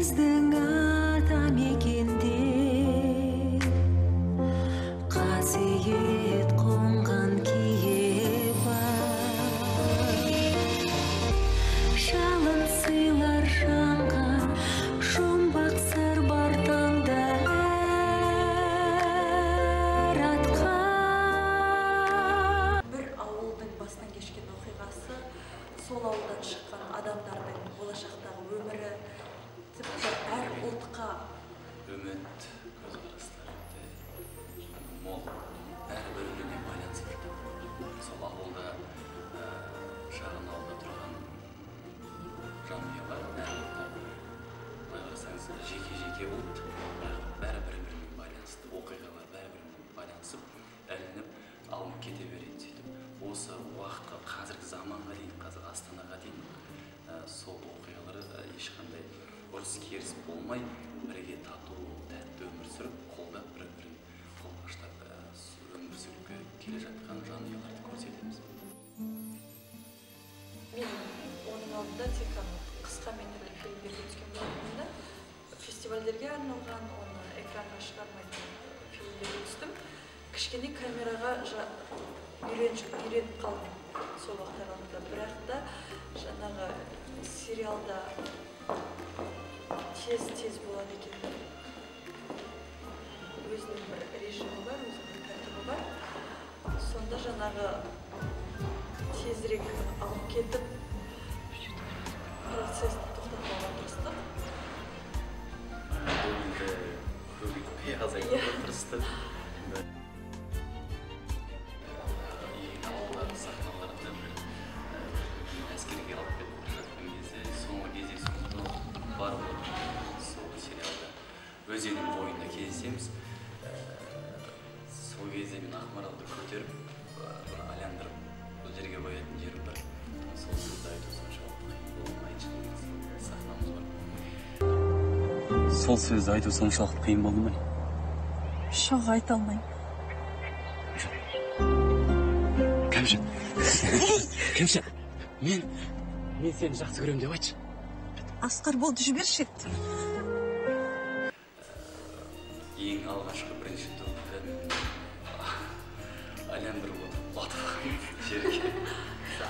біздің атамекенде қасиет қонған кие бар. Жалын сыйлар жанға, жұмбақ сыр бар таңда әр атқа. Бір ауылдың бастан кешкен оқиғасы, сол ауылдан шыққан адамдардың болашақтағы өмірі, тіпті әр ұлтқа үміт көзқарастары мол, бәрі-біріне байланысып жатыр. Сол ауылда, шағын ауылда тұрған жанұялар, әр ұлттар, былай қарасаңыз, жеке-жеке ұлт, бәрі-біріне байланысты, оқиғалар бәрі-біріне байланысып, әлініп, алынып кете береді сөйтіп. Осы уақытқа, қазіргі заманға дейін, қазір Астанаға дейін сол оқиғалар ешқандай ұрыс-керіс болмай, бірге тату, тәтті өмір сүріп, қолдап, бір-бірін қолпаштап өмір сүріп келе жатқан жанұяларды көрсетеміз. Мен оның алдында тек қана қысқа метрлі фильмдерге түскен болатынмын да, фестивальдерге арналған, оны экранға шығармайтын фильмдерге түстім. Кішкене камераға үйреніп қалдым сол уақыт аралығында. Бірақ та жаңағы сериалда тез болады екен. Өзінің бір режимі бар, өзінің тәртібі бар. Сонда жаңағы тезірек алып кетіп, процессті тоқтатуға тырыстым. Бұл енді азайтуға тырыстым. Ең алғылары сахналарында бір әскерге алып кетіп жатқан кезде, соңғы кездесуіміз бар болды. Сол сериалда өзеннің бойында кездесеміз. Сол кезде мен Ақмаралды көтеріп, бір айландырып, бұл жерге қоятын жерім бар. Сол сөзді айту соншалық болмайыншы деген сахнамыз бар. Сол сөзді айту соншалық қиын болды ма? Жоқ, айта алмаймын. Кәмшат, мен сені жақсы көрем деп айтшы. Асқар болды жіберші. Ең алғашқы бірінші турда айландырып отырып батып жерге.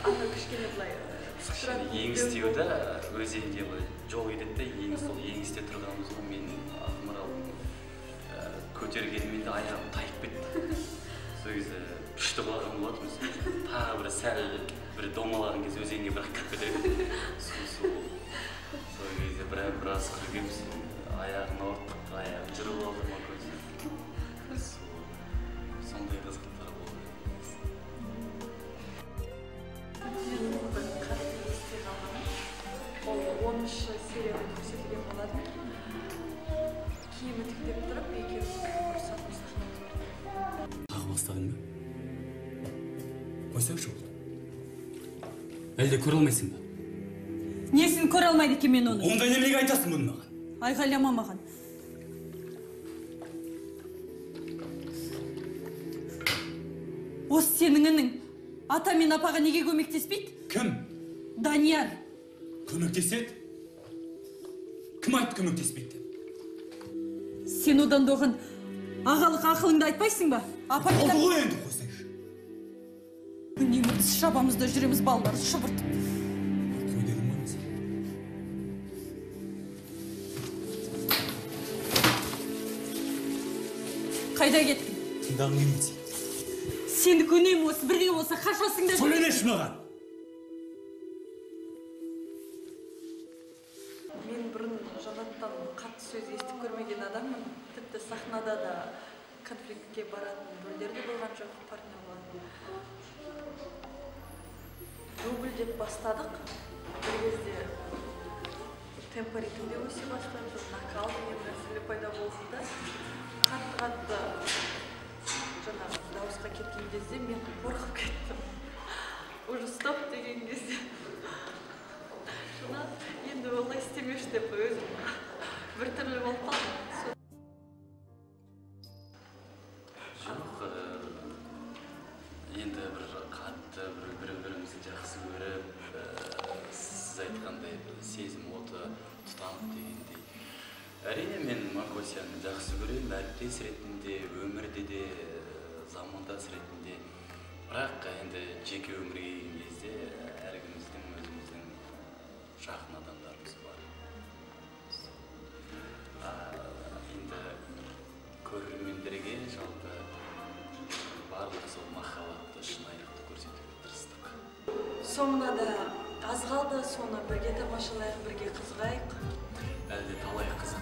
Ана кішкене былай еңістеуді өзенге жол кетеді де, сол еңісте тұрғанымыз ғой, мен Ақмаралдың көтергенімен де аяғым тайып кетті. Сол кезде күшті құлаған болатынбыз. Тағы бір сәл бір домалаған кезде өзенге бірақ кіріп кетеді. Су. Сол кезде біраз күлгенбіз. Аяғын ауырттық, аяғын жүріп алды ма көзі. Сондай қызықтар болды. Бір қатты есте қалғаным, ол 10-шы серияда көрсетілген болады. Киімі тіктеп тұрып, екеуі ұрысатын сахнамыз бар. Тағы бастадың ба? Қойсаңшы болды. Әлде көре алмайсың ба? Несін көре алмайды екен мен оны? Онда немеге айтасың бұны маған? Айғайлама маған. Осы сенің інің ата мен апаға неге көмектеспейді? Кім? Данияр. Көмектеседі? Кім айтты көмектеспейді? Сен одан доғын ағалық ақылыңды айтпайсың ба? Апа мен... Ол енді қойсаңшы. Үнемі тіс шабамызда жүреміз балалар шыбыртып. Қой дедім ғой сен. Қайда кеттің? Тыңдағың келмейді сен. Сендікі үнемі осы бірге болса қашасың да... Сөйлемеші маған! Мен бұрын Жанаттан қатты сөз естіп көрмеген адаммын. Тіпті сахнада да конфликтке баратын рөлдер де болған жоқ, партнерлар. Дубль деп бастадық. Бір кезде темпо ритмде өсе бастады, накал деген нәрселер пайда болды да. Қатты жаңағы дауысқа кеткен кезде мен қорқып кеттім. Уже стоп деген кезде. Енді олай істемеш деп өзім бір түрлі болып қалдым. Жоқ, енді бір қатты бір-бірімізді жақсы көріп, сіз айтқандай сезім оты тұтанып дегендей Әрине мен Макосияны жақсы көремін, әріптес ретінде, өмірде де, замандас ретінде. Бірақ енді жеке өмірге келген кезде әркіміздің өзіміздің жақын адамдарымыз бар. Енді көрермендерге жалпы барлық сол махаббатты, шынайылықты көрсетуге тырыстық. Соңына да аз қалды, соны бірге тамашалайық, бірге қызғайық. Әлде талай қызық